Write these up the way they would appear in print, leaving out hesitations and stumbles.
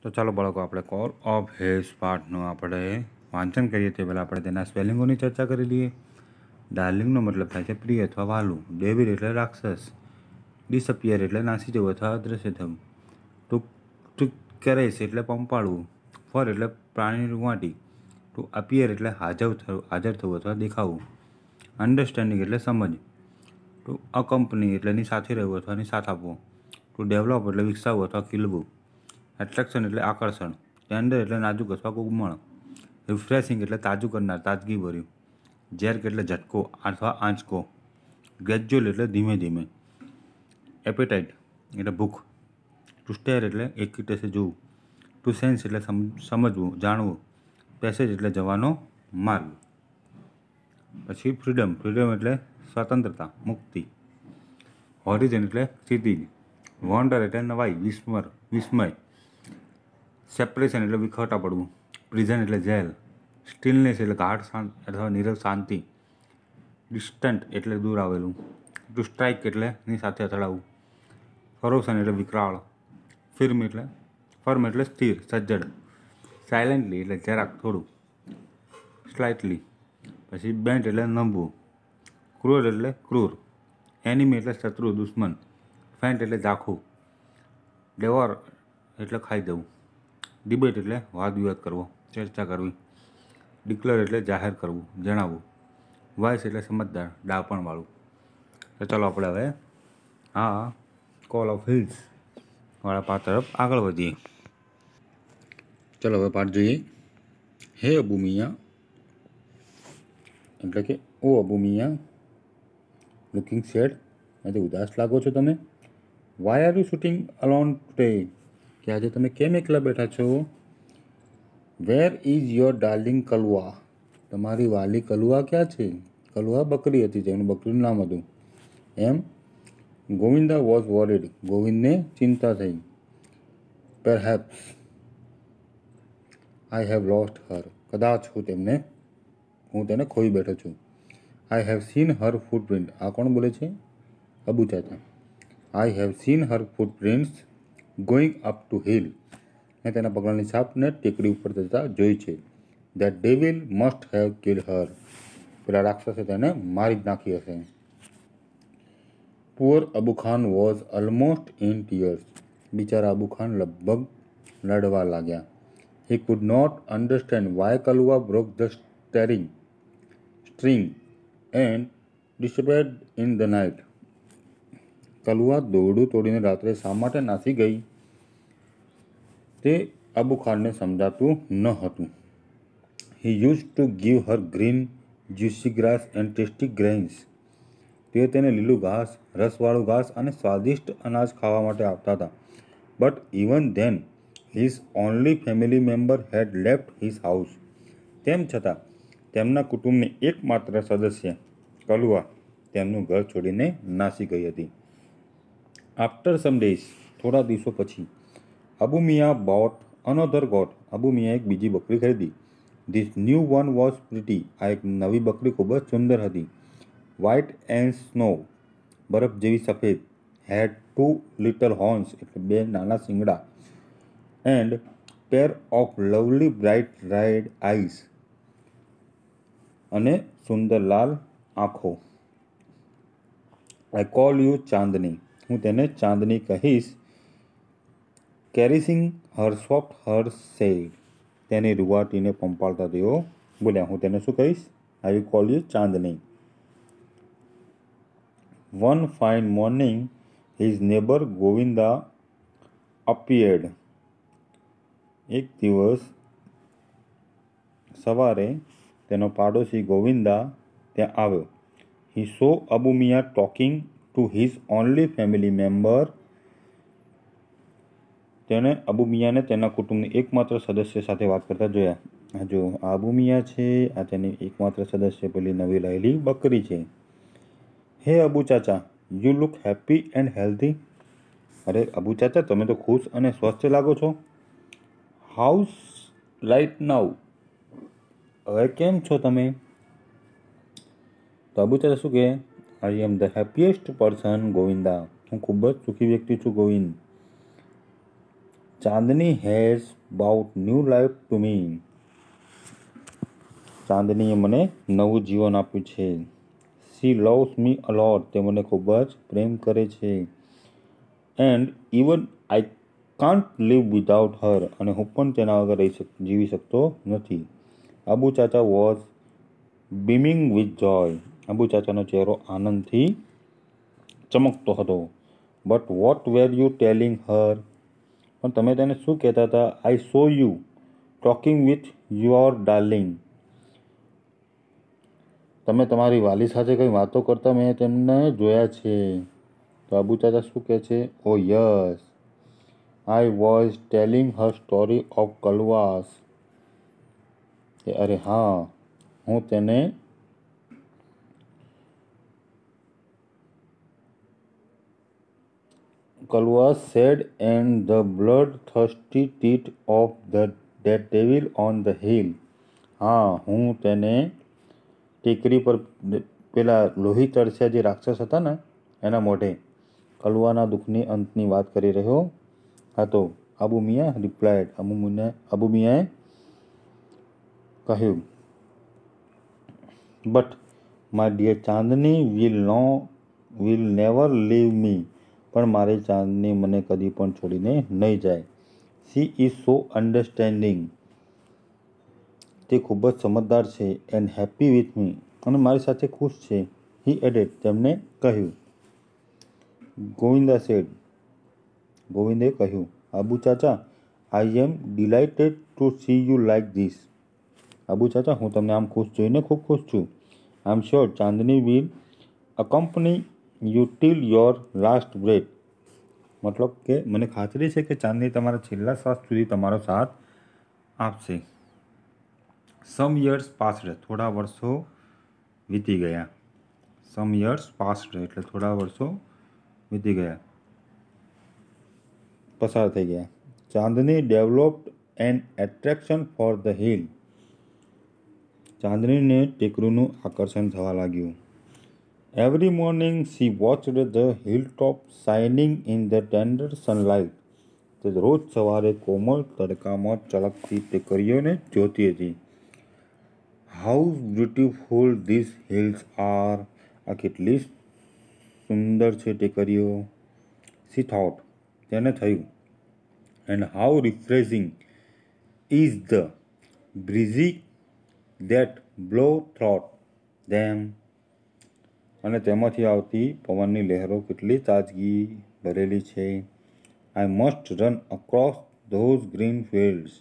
तो चलो बाळको આપણે કોલ ઓફ હેઝ પાર્ટનું આપણે વાંચન કરીએ તે પહેલાં આપણે તેના સ્પેલિંગોની ચર્ચા કરી લઈએ। ડાર્લિંગનો મતલબ થાય છે પ્રિય અથવા વાલું। ડેવિલ એટલે રાક્ષસ। ડિસઅપિયર એટલે નાસી જવું અથવા અદૃશ્ય થવું। ટુ કેરેસ એટલે પંપાળવું। ફર એટલે પ્રાણીની રૂંવાટી। ટુ અપિયર એટલે હાજર થવું અથવા દેખાવું। અન્ડરસ્ટેન્ડિંગ એટલે સમજ। ટુ અકંપની એટલે એની સાથે રહેવું અથવા એની સાથ આપવો। ટુ ડેવલપ એટલે વિકસાવવું અથવા ખીલવું। એટ્રેક્શન એટલે આકર્ષણ। ટેન્ડર એટલે નાજુક અથવા કોમળ। રિફ્રેશિંગ એટલે તાજું કરનાર, તાજગી ભર્યું। જેર્ક એટલે ઝટકો અથવા આંચકો। ગ્રેજ્યુઅલ એટલે ધીમે ધીમે। એપેટાઇટ એટલે ભૂખ। ટુ સ્ટેર એટલે એક ટસે જોવું। ટુ સેન્સ એટલે સમજવું, જાણવું। પેસેજ એટલે જવાનો માર્ગ। પછી ફ્રીડમ એટલે સ્વતંત્રતા, મુક્તિ। હોરિઝન એટલે ક્ષિતિજ। વન્ડર એટલે નવાઈ, વિસ્મય। સેપરેશન એટલે વિખવટા પડવું। પ્રિઝન એટલે જેલ। સ્ટીલનેસ એટલે ગાઢ અથવા નીરવ શાંતિ। ડિસ્ટન્ટ એટલે દૂર આવેલું। ટુ સ્ટ્રાઇક એટલે ની સાથે અથડાવું। ફરોશન એટલે વિકરાળ। ફર્મ એટલે સ્થિર, સજ્જડ। સાયલેન્ટલી એટલે જરાક, થોડું, સ્લાઇટલી। પછી બેન્ટ એટલે નમવું। ક્રુઅલ એટલે ક્રૂર। એનિમી એટલે શત્રુ, દુશ્મન। ફેન્ટ એટલે ઝાખું। ડેવોર એટલે ખાઈ જવું। ડિબેટ એટલે વાદ વિવાદ કરવો, ચર્ચા કરવી। ડિક્લેર એટલે જાહેર કરવું, જણાવવું। વાઇસ એટલે સમજદાર, ડાપણવાળું। તો ચાલો આપણે હવે કોલ ઓફ હિલ્સ વાળા પાઠ તરફ આગળ વધીએ। ચલો હવે પાઠ જોઈએ। હે અબુ મિયા એટલે કે ઓ અબુ મિયા, લુકિંગ સેડ આજે ઉદાસ લાગો છો તમે। Why are you sitting alone today કે આજે તમે કેમ એકલા બેઠા છો। Where is your darling Kalua તમારી વાલી કલુઆ ક્યાં છે। કલુઆ બકરી હતી, જેનું બકરીનું નામ હતું। એમ ગોવિંદા વોઝ વોરીડ ગોવિંદને ચિંતા થઈ। Perhaps I have lost her કદાચ હું તેને ખોઈ બેઠો છું। I have seen her footprint આ કોણ બોલે છે? Abu Chacha. I have seen her footprints going up to hill મેં તેના પગલાંની છાપને ટેકરી ઉપર જતા જોઈ છે। That devil must have killed her પેલા રાક્ષસે તેને મારી જ નાખી હશે। Poor Abu Khan was almost in tears બિચારા અબુ ખાન લગભગ લડવા લાગ્યા। હી could not understand why Kalua broke the string and disappeared in the night Kalua દોરડું તોડીને રાત્રે શા માટે નાસી ગઈ તે અબુ ખાનને સમજાતું ન હતું। He use to give her green juicy grass and tasty grains તે તેને લીલું ઘાસ, રસવાળું ઘાસ અને સ્વાદિષ્ટ અનાજ ખાવા માટે આપતા હતા। But even then his only family member head left his house તેમ છતાં તેમના કુટુંબની એકમાત્ર સદસ્ય કલુઆ તેમનું ઘર છોડીને નાસી ગઈ હતી। આફ્ટર સમ ડેઝ થોડા દિવસો પછી Abu Miya bought another goat Abu Miya એક બીજી બકરી ખરીદી। This new one was pretty આ એક નવી બકરી ખૂબ જ સુંદર હતી। વ્હાઇટ એન્ડ સ્નો બરફ જેવી સફેદ। હેડ ટુ લિટલ હોર્ન્સ એટલે બે નાના શિંગડા। And pair of lovely bright red eyes અને સુંદર લાલ આંખો। આઈ કોલ યુ ચાંદની હું તેને ચાંદની કહીશ। કેરિસિંગ હર સોફ્ટ હર સેડ તેની રૂવાટીને પંપાળતા તેઓ બોલ્યા હું તેને શું કહીશ? I call you Chandni. One fine morning his neighbour Govinda appeared એક દિવસ સવારે તેનો પાડોશી ગોવિંદા ત્યાં આવ્યો। He saw Abu Miya talking to his only family member તેણે અબુ મિયાને તેના કુટુંબની એકમાત્ર સદસ્ય સાથે વાત કરતા જોયા। જો આ અબુ મિયા છે, આ તેની એકમાત્ર સદસ્ય પેલી નવી રહેલી બકરી છે। Hey Abu Chacha you look happy and healthy અરે અબુ ચાચા તમે તો ખુશ અને સ્વસ્થ લાગો છો। હાઉસ લાઇટ નાઉ હવે કેમ છો તમે? તો અબુ ચાચા શું કહે? I am the happiest person Govinda હું ખૂબ જ સુખી વ્યક્તિ છું Govind. Chandni has brought new life to me. ચાંદનીએ મને નવું જીવન આપ્યું છે. She loves me a lot. તે મને ખૂબ જ પ્રેમ કરે છે. And even I can't live without her. અને હું પણ તેના વગર જીવી શકતો નથી. Abu Chacha was beaming with joy. Abu ચાચાનો ચહેરો આનંદથી ચમકતો હતો. But what were you telling her. પણ તમે તેને શું કહેતા હતા? I saw you talking with your darling. તમે તમારી વાલી સાથે કંઈ વાતો કરતા મેં તેમને જોયા છે. તો અબુ ચાચા શું કહે છે? Oh yes, I was telling her story of Kalua's. અરે હા, હું તેને Kalua's sad end the blood thirsty teeth of that devil on the hill. હા, હું તેને ટેકરી પર પેલા લોહી તરસ્યા જે રાક્ષસ હતા ને એના મોઢે કલવાના દુઃખની અંતની વાત કરી રહ્યો હતો. અબુ મિયા રિપ્લાઇડ. અબુ મિયાએ કહ્યું, but my dear Chandni will never leave me. પણ મારી ચાંદની મને કદી પણ છોડીને નહીં જાય. She is so understanding. તે ખૂબ જ સમજદાર છે. And happy with me. અને મારી સાથે ખુશ છે. He added. તેમણે કહ્યું. ગોવિંદે કહ્યું, Abu Chacha, I am delighted to see you like this. Abu Chacha, હું તમને આમ ખુશ જોઈને ખૂબ ખુશ છું. I am sure Chandni will accompany you till your last breath. મતલબ કે મને ખાતરી છે કે ચાંદની તમારા છેલ્લા શ્વાસ સુધી તમારો સાથ આપશે. સમ યર્સ પાસ્ડ. થોડા વર્ષો વીતી ગયા. સમ યર્સ પાસ્ડ એટલે થોડા વર્ષો વીતી ગયા, પસાર થઈ ગયા. Chandni developed an attraction for the hill. ચાંદનીને ટેકરીનું આકર્ષણ થવા લાગ્યું. Every morning she watched the hilltop shining in the tender sunlight. તે રોજ સવારે કોમળ તડકામાં ચળકતી ટેકરીઓને જોતી હતી. How beautiful this hills are. આ કેટલી સુંદર છે ટેકરીઓ. She thought. તેને થયું. And how refreshing is the breezy that blow through them. અને તેમાંથી આવતી પવનની લહેરો કેટલી તાજગી ભરેલી છે. I must run across those green fields.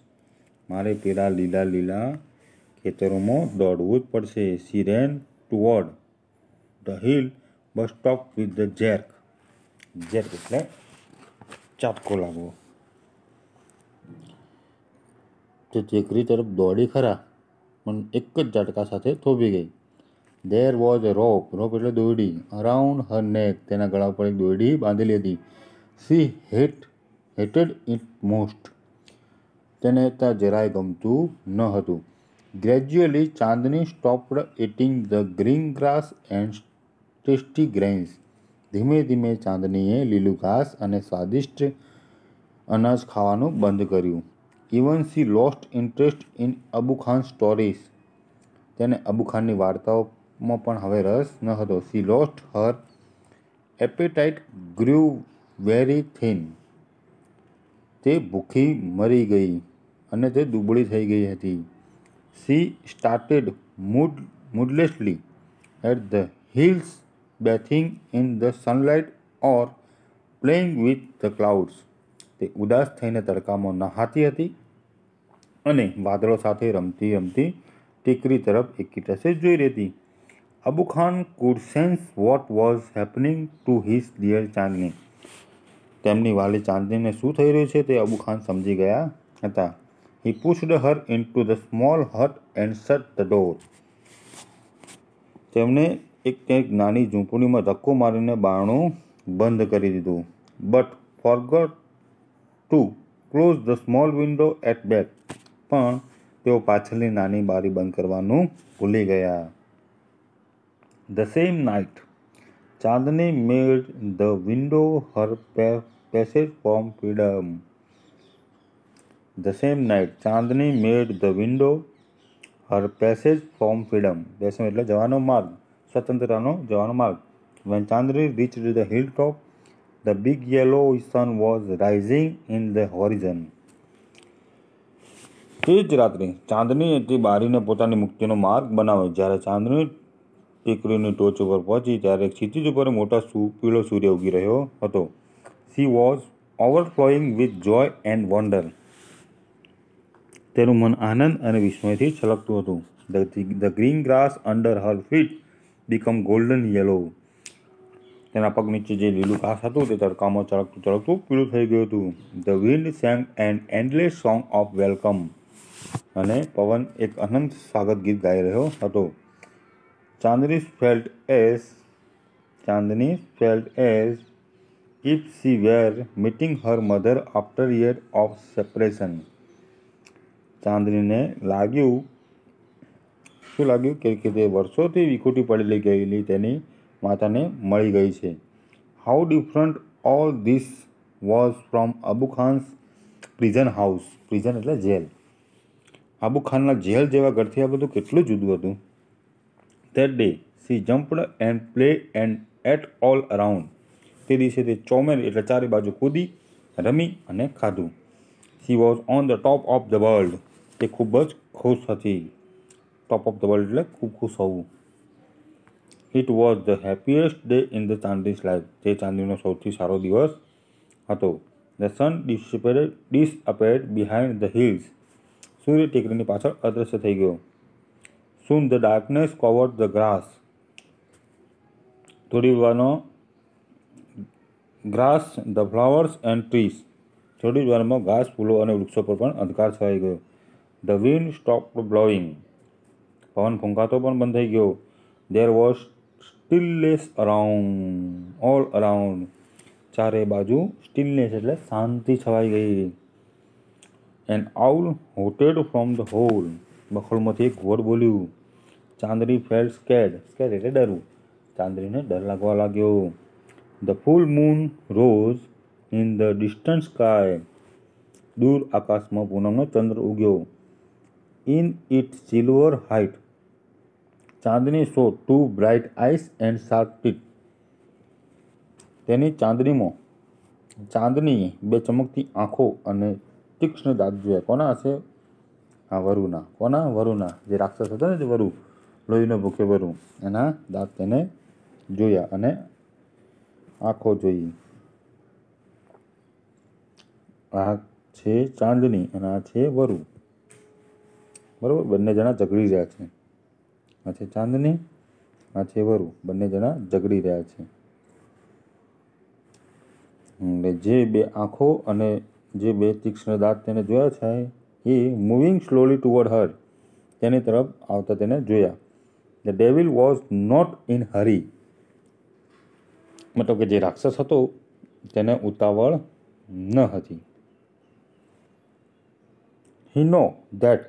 મારે પેલા લીલા લીલા ખેતરોમાં દોડવું જ પડશે. She ran toward the hill but stop with the jerk. Jerk એટલે ચાટકો લાગવો. તે ટેકરી તરફ દોડી ખરા, પણ એક જ ઝાટકા સાથે થોભી ગઈ. ધેર વોઝ અ રોપ. રોપ એટલે દોરડી. અરાઉન્ડ હર નેક. તેના ગળા ઉપર એક દોરડી બાંધેલી હતી. શી હેટેડ ઇટ મોસ્ટ. તેને ત્યાં જરાય ગમતું ન હતું. Gradually Chandni stopped eating the green grass and tasty grains. ધીમે ધીમે ચાંદનીએ લીલું ઘાસ અને સ્વાદિષ્ટ અનાજ ખાવાનું બંધ કર્યું. Even she lost interest in Abu Khan stories. તેને અબુ ખાનની વાર્તાઓમાં પણ હવે રસ ન હતો. She lost her appetite grew very thin. તે ભૂખી મરી ગઈ અને તે દુબળી થઈ ગઈ હતી. She started moodlessly at the hills bathing in the sunlight or playing with the clouds. તે ઉદાસ થઈને તડકામાં નહાતી હતી અને વાદળો સાથે રમતી રમતી ટેકરી તરફ એકીટસે જોઈ રહેતી. Abu Khan could sense what was happening to his dear Chandni. તેમની વાલી ચાંદનીને શું થઈ રહ્યું છે તે અબુ ખાન સમજી ગયા હતા. He pushed her into the small hut and shut the door. તેમણે એક નાની ઝૂંપડીમાં ધક્કો મારીને બારણું બંધ કરી દીધું. But forgot to close the small window at back. પણ તેઓ પાછળની નાની બારી બંધ કરવાનું ભૂલી ગયા. The same night Chandni made the window her passage from freedom. The same night, Chandni made the window her passage from freedom. Passage એટલે જવાનો માર્ગ, સ્વતંત્રતાનો જવાનો માર્ગ. When Chandni reached the hilltop, the big yellow sun was rising in the horizon. તે જ રાત્રે ચાંદની તે બારીને પોતાની મુક્તિનો માર્ગ બનાવ્યો. જ્યારે ચાંદની ટેકરીની ટોચ ઉપર પહોંચી ત્યારે ક્ષિતિજ ઉપર મોટા પીળો સૂર્ય ઉગી રહ્યો હતો. She was overflowing with joy and wonder. તેનું મન આનંદ અને વિસ્મયથી છલકતું હતું. The green grass under her feet became golden yellow. તેના પગ નીચે જે લીલું ઘાસ હતું તે તડકામાં ચળકતું ચળકતું પીળું થઈ ગયું હતું. The wind sang an endless song of welcome. અને પવન એક અનંત સ્વાગત ગીત ગાઈ રહ્યો હતો. Chandni felt as if she were meeting her mother after years of separation. ચાંદનીને શું લાગ્યું કે તે વર્ષોથી વિખૂટી પડેલી ગયેલી તેની માતાને મળી ગઈ છે. How different all this was from Abu Khan's prison house. Prison એટલે જેલ. આબુ ખાનના જેલ જેવા ઘરથી આ બધું કેટલું જુદું હતું. That day she jumped and played and ate all around. તે દિવસે તે ચોમેર એટલે ચારે બાજુ કૂદી, રમી અને ખાધું. She was on the top of the world. તે ખૂબ જ ખુશ હતી. ટોપ ઓફ ધ વર્લ્ડ એટલે ખૂબ ખુશ હોવું. It was the happiest day in the Chandni's life. તે ચાંદનીનો સૌથી સારો દિવસ હતો. The sun disappeared behind the hills. સૂર્ય ટેકરીની પાછળ અદૃશ્ય થઈ ગયો. Soon the darkness covered the grass. થોડી વારનો grass, the flowers and trees. થોડી વારમાં ઘાસ, ફૂલો અને વૃક્ષો પર પણ અંધકાર છવાઈ ગયો. The wind stopped blowing. પવન ફૂંકાતો પણ બંધ થઈ ગયો. There was stillness all around. ચારે બાજુ stillness એટલે શાંતિ છવાઈ ગઈ. An owl hooted from the hole. બખોલમાંથી એક ઘોર બોલ્યું. ચાંદની felt scared. Scared એટલે ડરવું. ચાંદનીને ડર લાગવા લાગ્યો. The full moon rose in the distant sky. દૂર આકાશમાં પૂનમનો ચંદ્ર ઉગ્યો. In its silver height, Chandni saw two bright eyes and sharp teeth. તેની ચાંદનીએ બે ચમકતી આંખો અને તીક્ષ્ણ દાંત જોયા. કોના હશે? હા, વરુના. કોના? વરુના. જે રાક્ષસ હતો ને તે વરુ, લોહીનો ભૂખ્યો વરુ, એના દાંત તેને જોયા અને આંખો જોઈ. આ છે ચાંદની અને આ છે વરુ. બરાબર, બંને જણા ઝઘડી રહ્યા છે. આ છે ચાંદની, આ છે વરુ. બંને જણા ઝઘડી રહ્યા છે. જે બે આંખો અને જે બે તીક્ષ્ણ દાંત તેને જોયા છે એ મૂવિંગ સ્લોલી ટુવર્ડ હર, તેની તરફ આવતા તેને જોયા. The devil was not in hurry. મતલબ કે જે રાક્ષસ હતો તેને ઉતાવળ ન હતી. He knew that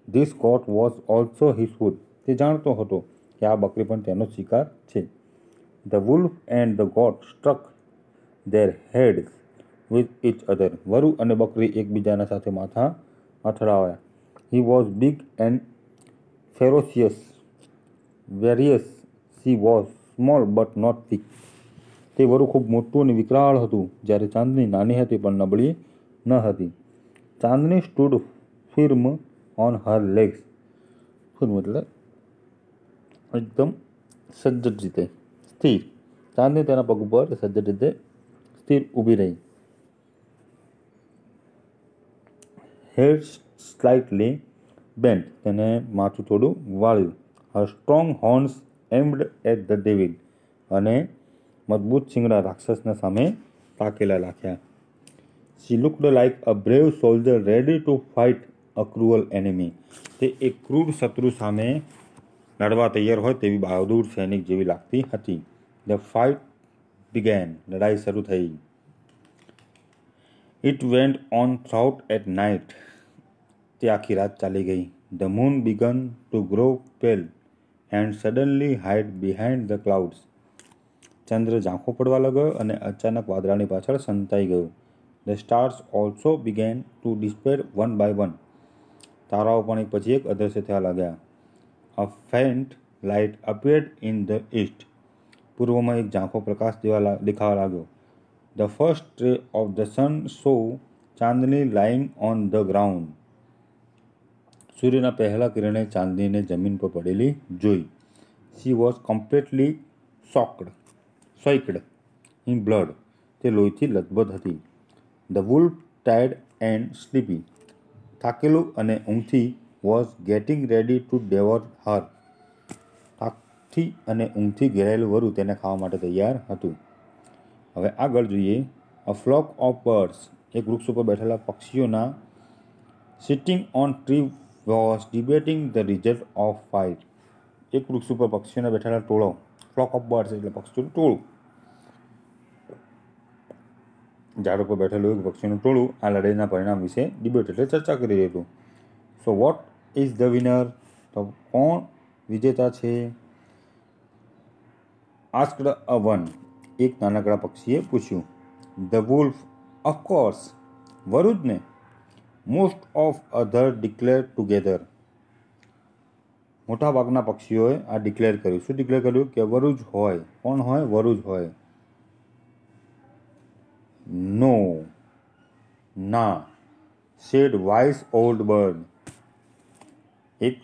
this goat was also his food. તે જાણતો હતો કે આ બકરી પણ તેનો શિકાર છે. The wolf and the goat struck there heads with each other. વરુ અને બકરી એકબીજાના સાથે માથા અથડાવ્યા. He was big and ferocious. Various. She was small but not weak. તે વરુ ખૂબ મોટું અને વિકરાળ હતું, જ્યારે ચાંદની નાની હતી પણ નબળી ન હતી. ચાંદની stood firm on her legs. firm એટલે એકદમ સજ્જડ રીતે સ્થિર. ચાંદની તેના પગ ઉપર સજ્જડ રીતે સ્થિર ઊભી રહી. Head slightly bent. તેને માથું થોડું વાળ્યું. Her strong horns aimed at the devil. અને મજબૂત શિંગડા રાક્ષસના સામે તાકેલા રાખ્યા. She looked like a brave soldier ready to fight a cruel enemy. તે એક ક્રૂર શત્રુ સામે લડવા તૈયાર હોય તેવી બહાદુર સૈનિક જેવી લાગતી હતી. The fight began. લડાઈ શરૂ થઈ. It went on throughout at night. તે આખી રાત ચાલી ગઈ. The moon began to grow pale and suddenly hide behind the clouds. ચંદ્ર ઝાંખો પડવા લાગ્યો અને અચાનક વાદળાની પાછળ સંતાઈ ગયો. The stars also began to disappear one by one. તારાઓ પણ એક પછી એક અદૃશ્ય થવા લાગ્યા. A faint light appeared in the east. પૂર્વમાં એક ઝાંખો પ્રકાશ દેખાવા લાગ્યો. The first ray of the sun saw Chandni lying on the ground. સૂર્યના પહેલા કિરણે ચાંદનીને જમીન પર પડેલી જોઈ. She was completely soaked in blood. તે લોહીથી લથબથ હતી. The wolf tired and sleepy. થાકેલું અને ઊંઘથી વોઝ ગેટિંગ રેડી ટુ ડેવોર હર. થાકથી અને ઊંઘથી ઘેરાયેલું વરુ તેને ખાવા માટે તૈયાર હતું. હવે આગળ જોઈએ. A flock of birds. એક વૃક્ષ ઉપર બેઠેલા પક્ષીઓના sitting on tree was debating the result of fight. એક વૃક્ષ ઉપર પક્ષીઓના બેઠેલા ટોળો, ફ્લોક ઓફ બર્ડ્સ એટલે પક્ષીઓનું ટોળું, ઝાડ ઉપર બેઠેલું એક પક્ષીઓનું ટોળું આ લડાઈના પરિણામ વિશે ડિબેટ એટલે ચર્ચા કરી રહ્યું હતું. So what is the winner? તો કોણ વિજેતા છે? આસ્ક્ડ અ વન. એક નાનકડા પક્ષીએ પૂછ્યું. The wolf. ઓફકોર્સ. વરુ જ ને. Most of other declare together. મોટાભાગના પક્ષીઓએ આ ડિક્લેર કર્યું. શું ડિક્લેર કર્યું? કે વરુ જ હોય. કોણ હોય? વરુ જ હોય. નો. ના. Said wise old bird. એક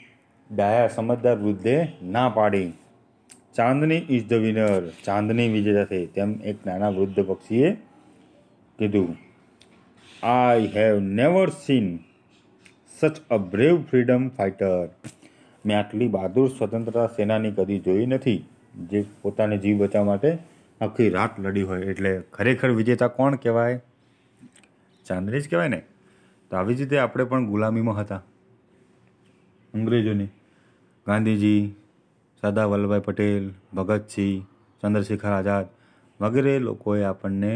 ડાયા સમજદાર વૃદ્ધે ના પાડી. Chandni is the winner. Chandni વિજેતા થઈ તેમ એક નાના વૃદ્ધ પક્ષીએ કીધું. આઈ હેવ નેવર સીન સચ અ બ્રેવ ફ્રીડમ ફાઇટર. મેં આટલી બહાદુર સ્વતંત્રતા સેનાની કદી જોઈ નથી, જે પોતાને જીવ બચાવવા માટે આખી રાત લડી હોય. એટલે ખરેખર વિજેતા કોણ કહેવાય? ચાંદની જ કહેવાય ને. તો આવી જ રીતે આપણે પણ ગુલામીમાં હતા અંગ્રેજોની. ગાંધીજી, સરદાર વલ્લભભાઈ પટેલ, ભગતસિંહ, ચંદ્રશેખર આઝાદ વગેરે લોકોએ આપણને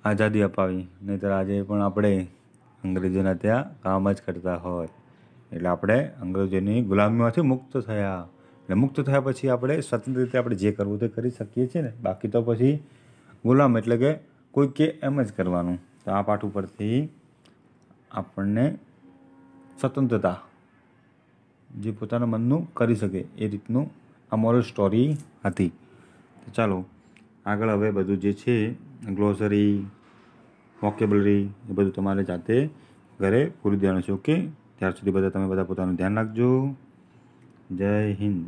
આઝાદી અપાવી. નહીંતર આજે પણ આપણે અંગ્રેજોના ત્યાં કામ જ કરતા હોત. એટલે આપણે અંગ્રેજોની ગુલામીમાંથી મુક્ત થયા. એટલે મુક્ત થયા પછી આપણે સ્વતંત્ર રીતે આપણે જે કરવું તે કરી શકીએ છીએ ને. બાકી તો પછી ગુલામ એટલે કે કોઈ કે એમ જ કરવાનું. તો આ પાઠ ઉપરથી આપણને સ્વતંત્રતા, જે પોતાના મનનું કરી શકે એ રીતનું આ મોરલ સ્ટોરી હતી. તો ચાલો આગળ હવે બધું જે છે ગ્લોસરી, વોકેબલરી એ બધું તમારે જાતે ઘરે પૂરી દેવાનું છે. ઓકે, ત્યાર સુધી તમે બધા પોતાનું ધ્યાન રાખજો. જય હિન્દ.